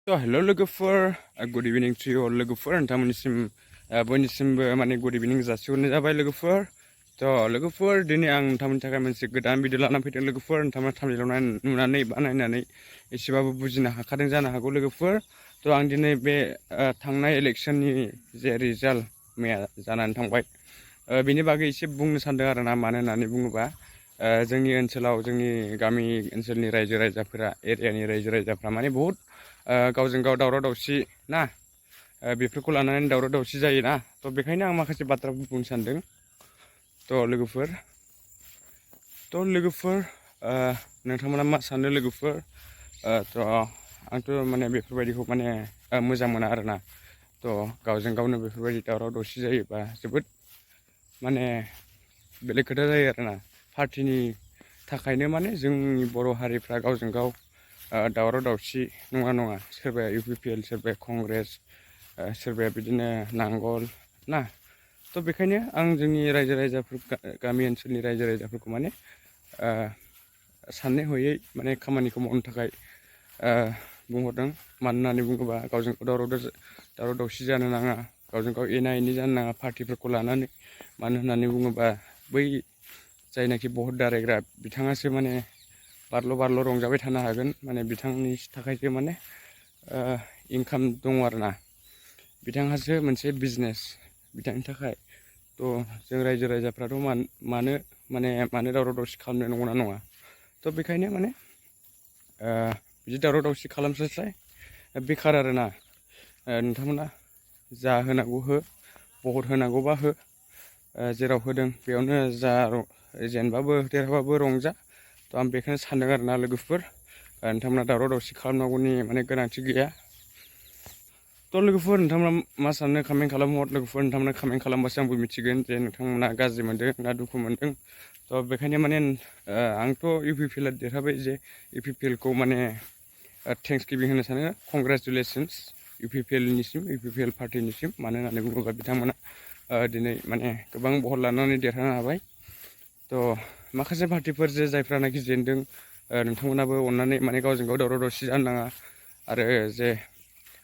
हेल' लोगोफोर good evening to you लोगोफोर नोंथांमोननिसिम बयनिसिमबो माने गुड इभिनिं जासिहरनाय जाबाय लोगोफोर। लोगोफोर दिनै आं नोंथांमोननि थाखाय मोनसे गोदान भिडिअ लानानै फैदों लोगोफोर। नोंथांमोना थामनेलाव नुनानै बा नायनानै एसेबाबो बुजिनो हाखादों जानो हागौ लोगोफोर। आं दिनै बे थांनाय इलेक्सननि जे रिजाल्ट मैया जानानै थांबाय बेनि बागै एसे बुंनो सानदों आरोना। मानो होननानै बुङोबा जोंनि ओनसोलाव जोंनि गामि ओनसोलनि रायजो राजाफोरा एरियानि रायजो राजाफ्रा माने बहुद गावजों गाव दावराव दावसि ना बेफोरखौ लानानै दावराव दावसि जायोना। बेखायनो आं माखासे बाथ्राफोर बुंनो सानदों। लोगोफोर नोंथांमोना मा सानो लोगोफोर? आंथ' माने बेफोरबायदिखौ माने मोजां मोना आरोना। गावजों गावनो बेफोरबायदि दावराव दावसि जायोबा जोबोद माने बेलेग खोथा जायो आरोना। पार्टिनि थाखायनो माने जोंनि बर' हारिफ्रा गावजों गाव दावराव दावसि नङा सोरबाया UPPL सोरबाया कंग्रेस सोरबाया बिदिनो नांगल ना। बेखायनो आं जोंनि रायजो राजाफोर गामि ओनसोलनि रायजो राजाफोरखौ माने साननाय हयै माने खामानिखौ मावनो थाखाय बुंहरदों। मानो होननानै बुङोबा गावजों गाव दावराव दावसि जानो नाङा, गावजों गाव एना एनि जानो नाङा पार्टिफोरखौ लानानै। मानो होननानै बुङोबा बै जायनाखि भट दारायग्रा बिथाङासो माने बारल' रंजाबाय थानो हागोन। माने बिथांनि थाखायसो माने इनकाम दङ आरोना। बिथांहासो मोनसे बिजनेस बिथांनि थाखाय। जों रायजो राजाफ्राथ' मानो दावराव दावसि खालामनो, नंगौना नङा? बेखायनो माने बिदि दावराव दावसि खालामस्लायस्लाय बेखार आरोना। नोंथांमोना जा होनांगौ हो, भट होनांगौबा हो, जेराव होदों बेयावनो जेनबाबो देरहाबाबो रंजा। आं बेखौनो सानदों आरोना लोगोफोर। नोंथांमोना दावराव दावसि खालामनांगौनि माने गोनांथि गैया। लोगोफोर नोंथांमोना मा सानो कमेन्ट खालामहर। लोगोफोर नोंथांमोना कमेन्ट खालामबासो आंबो मिथिगोन जे नोंथांमोना गाज्रि मोनदों ना दुखु मोनदों। बेखायनो माने आंथ' UPPL देरहाबाय जे UPPLखौ माने थेंक्स गिभिं होनो सानो। Congratulations UPPL पार्टिनिसिम। मानो होननानै बुङोबा बिथांमोना दिनै माने गोबां भट लानानै देरहानो हाबाय। माखासे पार्टिफोर जायफ्रानाखि जेनदों नोंथांमोनाबो अननानै माने गावजों गाव दावराव दावसि जानो नाङा। आरो जे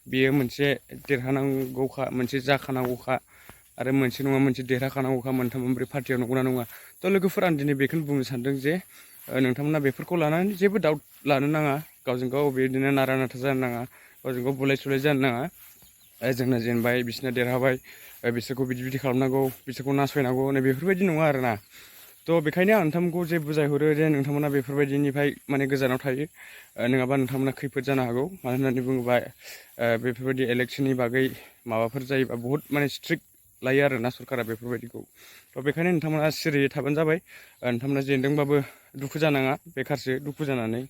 बेयो मोनसे देरहानांगौखा, मोनसे जाखानांगौखा, आरो मोनसे नङा मोनसे देरहाखानांगौखा मोनथाम मोनब्रै पार्टियाव, नंगौना नङा? लोगोफोर आं दिनै बेखौनो बुंनो सानदों जे नोंथांमोना बेफोरखौ लानानै जेबो डाउट लानो नाङा। गावजों गाव बिदिनो नारा नाथा जानो नाङा, गावजों गाव बुलाय सुलाय जानो नाङा। जोंना जेनबाय बिसोरना देरहाबाय, बिसोरखौ बिदि खालामनांगौ, बिसोरखौ नासयनांगौ बेफोरबायदि नङा आरोना। बेखायनो आं नोंथांमोनखौ जे बुजायहरो जे नोंथांमोना बेफोरबायदिनिफ्राय माने गोजानाव थायो। नङाबा नोंथांमोना खैफोद जानो हागौ। मानो होननानै बुङोबा बेफोरबायदि इलेक्सननि बागै माबाफोर जायोबा बहुद माने स्ट्रिक्ट लायो आरोना सरकारा बेफोरबायदिखौ। बेखायनो नोंथांमोना सिरियै थाबानो जाबाय। नोंथांमोना जेनदोंबाबो दुखु जानाङा, बेखारसो दुखु जानानै।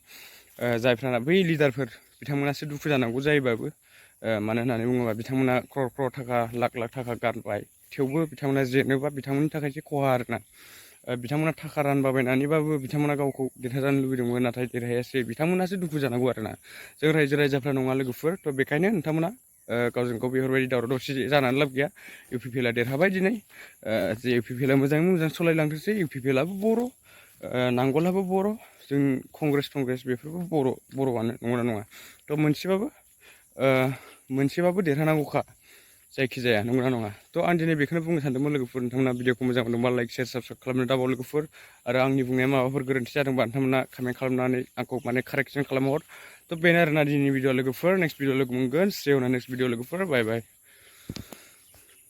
जायफ्रा बै लिडारफोर बिथांमोनासो दुखु जानांगौ जायोबाबो। मानो होननानै बुङोबा बिथांमोना क्रर थाखा, लाख थाखा गारबाय, थेवबो बिथांमोना जेनोबा बिथांमोननि थाखायसो खहा आरोना। बिथांमोना थाखा रानबाबायनानैबाबो बिथांमोना गावखौ देरहाजानो लुबैदोंमोन, नाथाय देरहायासै। बिथांमोनासो दुखु जानांगौ आरोना, जों रायजो राजाफ्रा नङा लोगोफोर। बेखायनो नोंथांमोना गावजों गाव बेफोरबायदि दावराव दावसि जानानै लाब गैया। UPPLआ देरहाबाय दिनै। जे UPPLआ मोजाङै मोजां सालायलांथोंसै। UPPLआबो बर', नांगलाबो बर', जों कंग्रेस बेफोरबो बर'आनो, नंगौना नङा? मोनसेबाबो देरहानांगौखा जायखिजाया, नंगौना नङा? आं दिनै बेखौनो बुंनो सानदोंमोन लोगोफोर। नोंथांमोना भिडिअखौ मोजां मोनदोंबा लाइक, शेयार, साबस्क्राइब खालामनो दाबाव लोगोफोर। आरो आंनि बुंनाया माबाफोर गोरोन्थि जादोंबा नोंथांमोना कमेन्ट खालामनानै आंखौ माने कारेक्सन खालामहर। बेनो आरोना दिनैनि भिडिअ लोगोफोर। नेक्स्ट भिडिअ लोगो मोनगोन। नेक्स्ट भिडिअ लोगोफोर। बाय बाय।